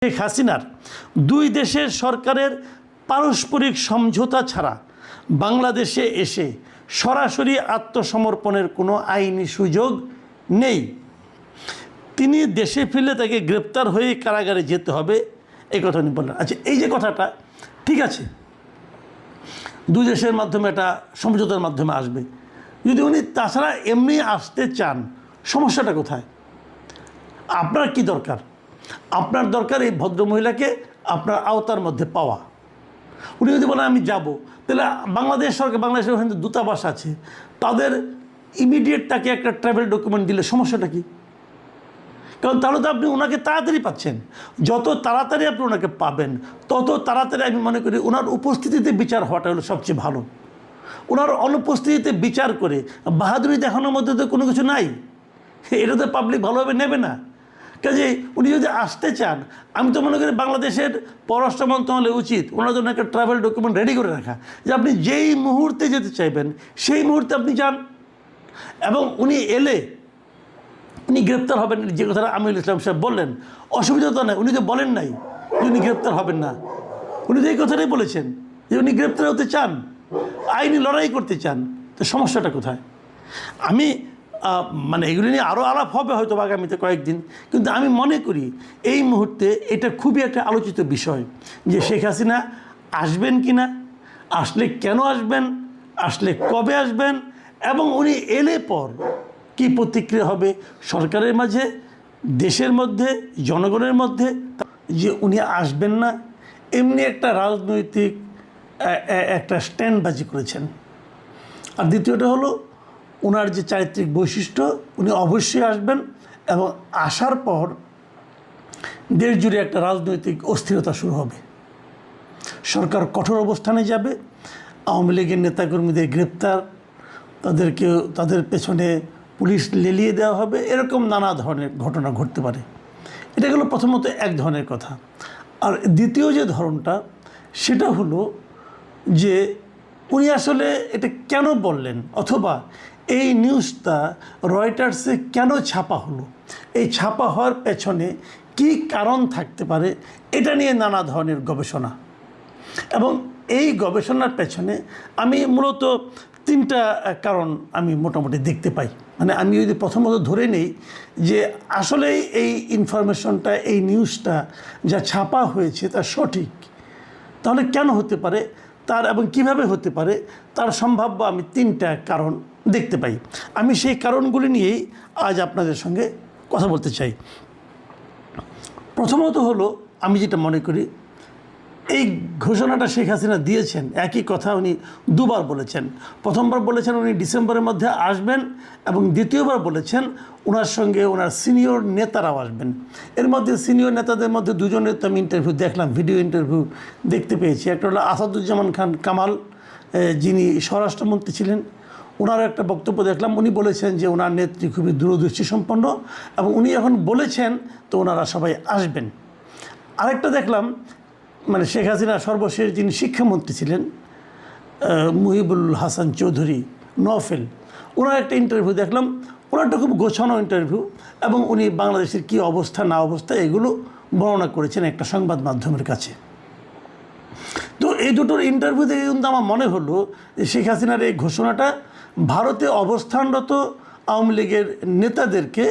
শেখ হাসিনার দুই দেশের সরকারের পারস্পরিক সমঝোতা ছাড়া বাংলাদেশে এসে সরাসরি আত্মসমর্পণের কোনো আইনি সুযোগ নেই। তিনি দেশে ফিরলে তাকে গ্রেপ্তার হয়ে কারাগারে যেতে হবে, এই কথা উনি বললেন। আচ্ছা, এই যে কথাটা ঠিক আছে, দুই দেশের মাধ্যমে এটা সমঝোতার মাধ্যমে আসবে। যদি উনি তাছাড়া এমনি আসতে চান, সমস্যাটা কোথায়? আপনার কি দরকার? আপনার দরকার এই ভদ্রমহিলাকে আপনার আওতার মধ্যে পাওয়া। উনি যদি বলেন আমি যাব, তাহলে বাংলাদেশ সরকার, বাংলাদেশের ওখানে দূতাবাস আছে, তাদের ইমিডিয়েট তাকে একটা ট্রাভেল ডকুমেন্ট দিলে সমস্যাটা কি? কারণ তাহলে তো আপনি ওনাকে তাড়াতাড়ি পাচ্ছেন। যত তাড়াতাড়ি আপনি ওনাকে পাবেন, তত তাড়াতাড়ি আমি মনে করি ওনার উপস্থিতিতে বিচার হওয়াটা হলো সবচেয়ে ভালো। ওনার অনুপস্থিতিতে বিচার করে বাহাদুরি দেখানোর মধ্যে তো কোনো কিছু নাই, এটা তো পাবলিক ভালোভাবে নেবে না। কাজে উনি যদি আসতে চান, আমি তো মনে করি বাংলাদেশের পররাষ্ট্র মন্ত্রণালয় উচিত ওনার জন্য একটা ট্রাভেল ডকুমেন্ট রেডি করে রাখা, যে আপনি যেই মুহূর্তে যেতে চাইবেন সেই মুহূর্তে আপনি যান। এবং উনি এলে উনি গ্রেপ্তার হবেন, যে কথাটা আমিরুল ইসলাম সাহেব বললেন, অসুবিধা তো নাই। উনি তো বলেন নাই যে উনি গ্রেপ্তার হবেন না, উনি তো এই কথাটাই বলেছেন যে উনি গ্রেপ্তার হতে চান, আইনি লড়াই করতে চান। তো সমস্যাটা কোথায়? আমি মানে এগুলি নিয়ে আরও আলাপ হবে হয়তো আগামীতে কয়েকদিন, কিন্তু আমি মনে করি এই মুহূর্তে এটা খুবই একটা আলোচিত বিষয় যে শেখ হাসিনা আসবেন কি না, আসলে কেন আসবেন, আসলে কবে আসবেন, এবং উনি এলে পর কী প্রতিক্রিয়া হবে সরকারের মাঝে, দেশের মধ্যে, জনগণের মধ্যে, যে উনি আসবেন না এমনি একটা রাজনৈতিক একটা স্ট্যান্ডবাজি করেছেন। আর দ্বিতীয়টা হলো ওনার যে চারিত্রিক বৈশিষ্ট্য, উনি অবশ্যই আসবেন এবং আসার পর দেশ জুড়ে একটা রাজনৈতিক অস্থিরতা শুরু হবে। সরকার কঠোর অবস্থানে যাবে, আওয়ামী লীগের নেতাকর্মীদের গ্রেপ্তার, তাদের পেছনে পুলিশ লেলিয়ে দেওয়া হবে, এরকম নানা ধরনের ঘটনা ঘটতে পারে। এটা গেল প্রথমত এক ধরনের কথা। আর দ্বিতীয় যে ধরনটা, সেটা হলো যে উনি আসলে এটা কেন বললেন, অথবা এই নিউজটা রয়টার্সে কেন ছাপা হলো, এই ছাপা হওয়ার পেছনে কী কারণ থাকতে পারে, এটা নিয়ে নানা ধরনের গবেষণা। এবং এই গবেষণার পেছনে আমি মূলত তিনটা কারণ আমি মোটামুটি দেখতে পাই। মানে আমি যদি প্রথমত ধরে নেই যে আসলে এই ইনফরমেশনটা, এই নিউজটা যা ছাপা হয়েছে তা সঠিক, তাহলে কেন হতে পারে তার, এবং কিভাবে হতে পারে তার সম্ভাব্য আমি তিনটা কারণ দেখতে পাই। আমি সেই কারণগুলি নিয়েই আজ আপনাদের সঙ্গে কথা বলতে চাই। প্রথমত হলো, আমি যেটা মনে করি, এই ঘোষণাটা শেখ হাসিনা দিয়েছেন, একই কথা উনি দুবার বলেছেন। প্রথমবার বলেছেন উনি ডিসেম্বরের মধ্যে আসবেন, এবং দ্বিতীয়বার বলেছেন ওনার সঙ্গে ওনার সিনিয়র নেতারাও আসবেন। এর মধ্যে সিনিয়র নেতাদের মধ্যে দুজনের তো আমি ইন্টারভিউ দেখলাম, ভিডিও ইন্টারভিউ দেখতে পেয়েছি। একটা হলো আসাদুজ্জামান খান কামাল, যিনি স্বরাষ্ট্রমন্ত্রী ছিলেন, ওনার একটা বক্তব্য দেখলাম। উনি বলেছেন যে ওনার নেত্রী খুবই দূরদৃষ্টি সম্পন্ন, এবং উনি এখন বলেছেন তো ওনারা সবাই আসবেন। আরেকটা দেখলাম, মানে শেখ হাসিনা সর্বশেষ যিনি শিক্ষামন্ত্রী ছিলেন, মুহিবুল হাসান চৌধুরী নওফেল, ওনার একটা ইন্টারভিউ দেখলাম। ওনারটা খুব গোছানো ইন্টারভিউ, এবং উনি বাংলাদেশের কী অবস্থা না অবস্থা এগুলো বর্ণনা করেছেন একটা সংবাদ মাধ্যমের কাছে। তো এই দুটোর ইন্টারভিউ থেকে কিন্তু আমার মনে হলো যে শেখ হাসিনার এই ঘোষণাটা ভারতে অবস্থানরত আওয়ামী লীগের নেতাদেরকে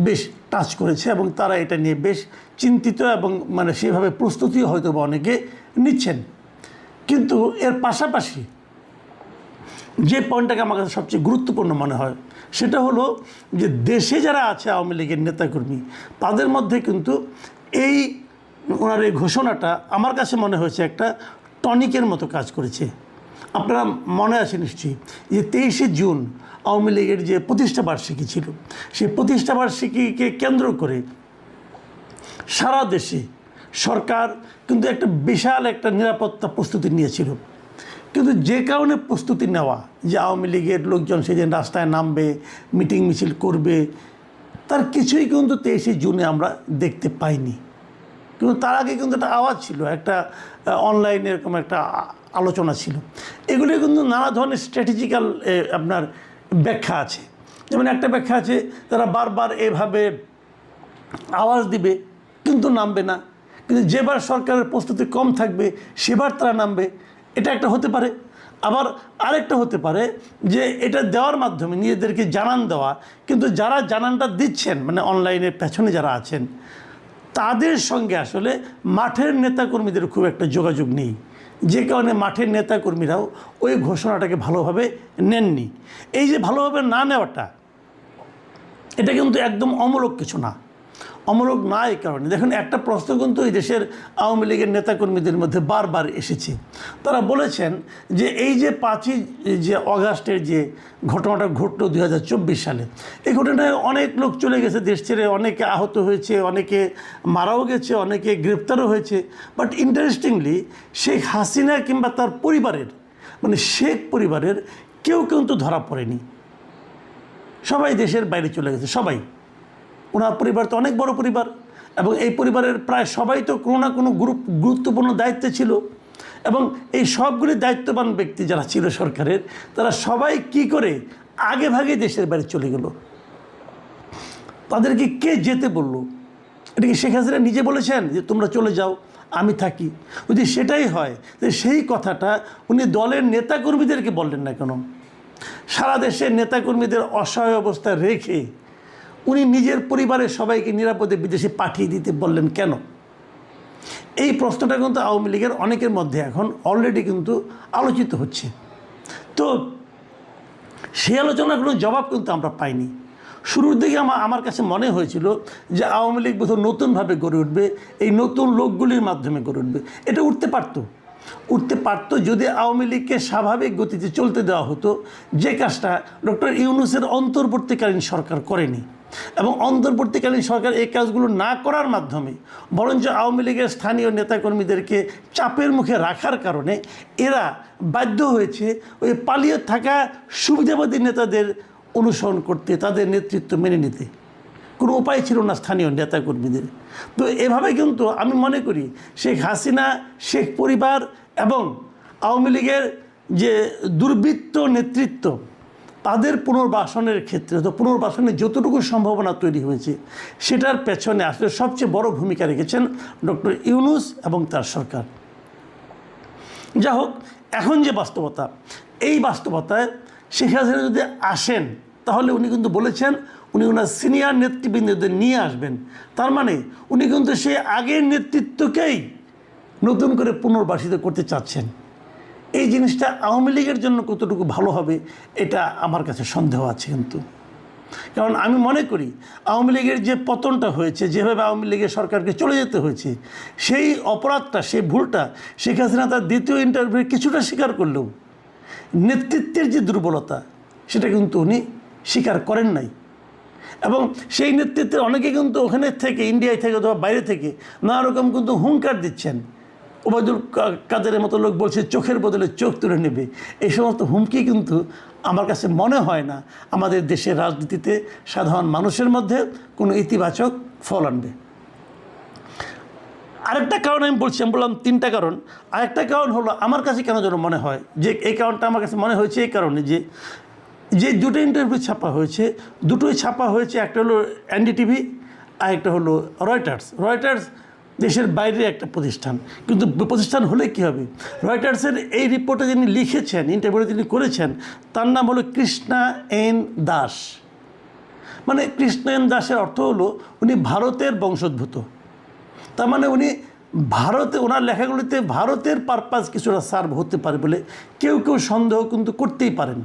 বেশ টাচ করেছে, এবং তারা এটা নিয়ে বেশ চিন্তিত, এবং মানে সেভাবে প্রস্তুতিও হয়তো বা অনেকে নিচ্ছেন। কিন্তু এর পাশাপাশি যে পয়েন্টটাকে আমার কাছে সবচেয়ে গুরুত্বপূর্ণ মনে হয়, সেটা হলো যে দেশে যারা আছে আওয়ামী লীগের নেতাকর্মী, তাদের মধ্যে কিন্তু এই ওনার এই ঘোষণাটা আমার কাছে মনে হয়েছে একটা টনিকের মতো কাজ করেছে। আপনারা মনে আছে নিশ্চয়ই যে 23শে জুন আওয়ামী লীগের যে প্রতিষ্ঠাবার্ষিকী ছিল, সেই প্রতিষ্ঠাবার্ষিকীকে কেন্দ্র করে সারা দেশে সরকার কিন্তু একটা বিশাল একটা নিরাপত্তা প্রস্তুতি নিয়েছিল। কিন্তু যে কারণে প্রস্তুতি নেওয়া যে আওয়ামী লীগের লোকজন সেদিন রাস্তায় নামবে, মিটিং মিছিল করবে, তার কিছুই কিন্তু 23শে জুনে আমরা দেখতে পাইনি। কিন্তু তার আগে কিন্তু একটা আওয়াজ ছিল, একটা অনলাইনে এরকম একটা আলোচনা ছিল। এগুলি কিন্তু নানা ধরনের স্ট্র্যাটেজিক্যাল আপনার ব্যাখ্যা আছে। যেমন একটা ব্যাখ্যা আছে, তারা বারবার এভাবে আওয়াজ দিবে কিন্তু নামবে না, কিন্তু যেবার সরকারের প্রস্তুতি কম থাকবে সেবার তারা নামবে, এটা একটা হতে পারে। আবার আরেকটা হতে পারে যে এটা দেওয়ার মাধ্যমে নিজেদেরকে জানান দেওয়া, কিন্তু যারা জানানটা দিচ্ছেন মানে অনলাইনের পেছনে যারা আছেন তাদের সঙ্গে আসলে মাঠের নেতাকর্মীদের খুব একটা যোগাযোগ নেই, যে কারণে মাঠের নেতাকর্মীরাও ওই ঘোষণাটাকে ভালোভাবে নেননি। এই যে ভালোভাবে না নেওয়াটা, এটা কিন্তু একদম অমূলক কিছু না। অমূলক না এই কারণে দেখুন, একটা প্রশ্ন কিন্তু এই দেশের আওয়ামী লীগের নেতাকর্মীদের মধ্যে বারবার এসেছে। তারা বলেছেন যে এই যে 5ই যে অগাস্টের যে ঘটনাটা ঘটলো 2024 সালে, এই ঘটনায় অনেক লোক চলে গেছে দেশ ছেড়ে, অনেকে আহত হয়েছে, অনেকে মারাও গেছে, অনেকে গ্রেপ্তারও হয়েছে। বাট ইন্টারেস্টিংলি শেখ হাসিনা কিংবা তার পরিবারের মানে শেখ পরিবারের কেউ কিন্তু ধরা পড়েনি। সবাই দেশের বাইরে চলে গেছে, সবাই। ওনার পরিবার তো অনেক বড় পরিবার, এবং এই পরিবারের প্রায় সবাই তো কোনো না কোনো গুরুত্বপূর্ণ দায়িত্বে ছিল, এবং এই সবগুলি দায়িত্ববান ব্যক্তি যারা ছিল সরকারের, তারা সবাই কি করে আগে ভাগে দেশের বাইরে চলে গেল। তাদেরকে কে যেতে বললো? এটা কি শেখ হাসিনা নিজে বলেছেন যে তোমরা চলে যাও, আমি থাকি? যদি সেটাই হয় তো সেই কথাটা উনি দলের নেতাকর্মীদেরকে বললেন না কেন? সারা দেশের নেতাকর্মীদের অসহায় অবস্থায় রেখে উনি নিজের পরিবারের সবাইকে নিরাপদে বিদেশে পাঠিয়ে দিতে বললেন কেন? এই প্রশ্নটা কিন্তু আওয়ামী লীগের অনেকের মধ্যে এখন অলরেডি কিন্তু আলোচিত হচ্ছে। তো সেই আলোচনার কোনো জবাব কিন্তু আমরা পাইনি। শুরুর দিকে আমার কাছে মনে হয়েছিল যে আওয়ামী লীগ বোধহয় নতুনভাবে গড়ে উঠবে, এই নতুন লোকগুলির মাধ্যমে গড়ে উঠবে। এটা উঠতে পারতো যদি আওয়ামী লীগকে স্বাভাবিক গতিতে চলতে দেওয়া হতো, যে কাজটা ডক্টর ইউনূসের অন্তর্বর্তীকালীন সরকার করেনি। এবং অন্তর্বর্তীকালীন সরকার এই কাজগুলো না করার মাধ্যমে বরঞ্চ আওয়ামী লীগের স্থানীয় নেতাকর্মীদেরকে চাপের মুখে রাখার কারণে এরা বাধ্য হয়েছে ওই পালিয়ে থাকা সুবিধাবাদী নেতাদের অনুসরণ করতে, তাদের নেতৃত্ব মেনে নিতে। কোনো উপায় ছিল না স্থানীয় নেতাকর্মীদের। তো এভাবে কিন্তু আমি মনে করি শেখ হাসিনা, শেখ পরিবার এবং আওয়ামী লীগের যে দুর্বৃত্ত নেতৃত্ব, তাদের পুনর্বাসনের ক্ষেত্রে তো পুনর্বাসনের যতটুকু সম্ভাবনা তৈরি হয়েছে সেটার পেছনে আসলে সবচেয়ে বড় ভূমিকা রেখেছেন ডক্টর ইউনূস এবং তার সরকার। যা হোক, এখন যে বাস্তবতা, এই বাস্তবতায় শেখ হাসিনা যদি আসেন তাহলে উনি কিন্তু বলেছেন উনি ওনার সিনিয়র নেতৃবৃন্দদের নিয়ে আসবেন। তার মানে উনি কিন্তু সেই আগের নেতৃত্বকেই নতুন করে পুনর্বাসিত করতে চাচ্ছেন। এই জিনিসটা আওয়ামী লীগের জন্য কতটুকু ভালো হবে এটা আমার কাছে সন্দেহ আছে কিন্তু। কারণ আমি মনে করি আওয়ামী লীগের যে পতনটা হয়েছে, যেভাবে আওয়ামী লীগের সরকারকে চলে যেতে হয়েছে, সেই অপরাধটা, সেই ভুলটা শেখ হাসিনা তার দ্বিতীয় ইন্টারভিউ কিছুটা স্বীকার করলেও নেতৃত্বের যে দুর্বলতা সেটা কিন্তু উনি স্বীকার করেন নাই। এবং সেই নেতৃত্বের অনেকে কিন্তু ওখানে থেকে, ইন্ডিয়ায় থেকে অথবা বাইরে থেকে নানা রকম কিন্তু হুঙ্কার দিচ্ছেন। ওবায়দুল কাদেরের মতো লোক বলছে চোখের বদলে চোখ তুলে নেবে। এই সমস্ত হুমকি কিন্তু আমার কাছে মনে হয় না আমাদের দেশের রাজনীতিতে সাধারণ মানুষের মধ্যে কোনো ইতিবাচক ফল আনবে। আরেকটা কারণ আমি বললাম 3টা কারণ। আরেকটা কারণ হলো আমার কাছে কেন যেন মনে হয় যে এই কারণটা আমার কাছে মনে হয়েছে এই কারণে যে দুটো ইন্টারভিউ ছাপা হয়েছে, দুটোই ছাপা হয়েছে, একটা হলো এনডিটিভি আর একটা হলো রয়টার্স দেশের বাইরে একটা প্রতিষ্ঠান। কিন্তু প্রতিষ্ঠান হলে কী হবে, রয়টার্সের এই রিপোর্টে যিনি লিখেছেন, ইন্টারভিউটা যিনি করেছেন, তার নাম হলো কৃষ্ণা এন দাস। মানে কৃষ্ণ এন দাসের অর্থ হলো উনি ভারতের বংশোদ্ভূত। তার মানে উনি ভারতে, ওনার লেখাগুলিতে ভারতের পারপাস কিছুটা সার্ভ হতে পারে বলে কেউ সন্দেহ কিন্তু করতেই পারেন।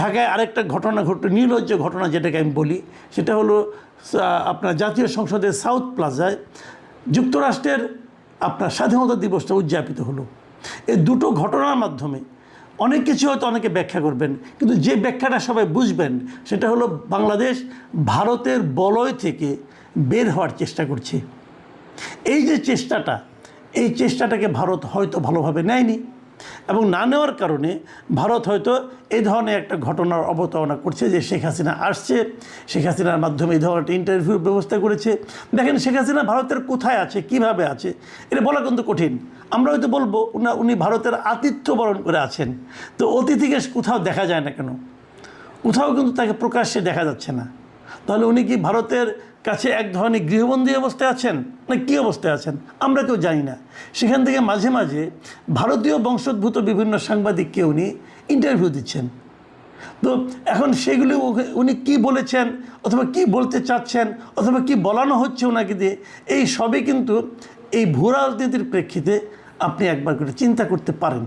ঢাকায় আরেকটা ঘটনা ঘটলো, নির্লজ্জ ঘটনা যেটাকে আমি বলি, সেটা হলো আপনার জাতীয় সংসদের সাউথ প্লাজায় যুক্তরাষ্ট্রের আপনার স্বাধীনতা দিবসটা উদযাপিত হলো। এই দুটো ঘটনার মাধ্যমে অনেক কিছু হয়তো অনেকে ব্যাখ্যা করবেন, কিন্তু যে ব্যাখ্যাটা সবাই বুঝবেন সেটা হলো বাংলাদেশ ভারতের বলয় থেকে বের হওয়ার চেষ্টা করছে। এই যে চেষ্টাটা, এই চেষ্টাটাকে ভারত হয়তো ভালোভাবে নেয়নি, এবং না নেওয়ার কারণে ভারত হয়তো এই ধরনের একটা ঘটনার অবতারণা করছে যে শেখ হাসিনা আসছে, শেখ হাসিনার মাধ্যমে এই ধরনের ইন্টারভিউর ব্যবস্থা করেছে। দেখেন শেখ হাসিনা ভারতের কোথায় আছে, কিভাবে আছে, এটা বলা কিন্তু কঠিন। আমরা হয়তো বলবো উনি ভারতের আতিথ্য বরণ করে আছেন। তো অতিথিকে কোথাও দেখা যায় না কেন? কোথাও কিন্তু তাকে প্রকাশ্যে দেখা যাচ্ছে না। তাহলে উনি কি ভারতের কাছে এক ধরনের গৃহবন্দী অবস্থায় আছেন না কী অবস্থায় আছেন আমরা কেউ জানি না। সেখান থেকে মাঝে মাঝে ভারতীয় বংশোদ্ভূত বিভিন্ন সাংবাদিককে উনি ইন্টারভিউ দিচ্ছেন। তো এখন সেগুলি উনি কি বলেছেন অথবা কি বলতে চাচ্ছেন অথবা কি বলানো হচ্ছে ওনাকে দিয়ে, এই সবই কিন্তু এই ভূ রাজনীতির প্রেক্ষিতে আপনি একবার করে চিন্তা করতে পারেন।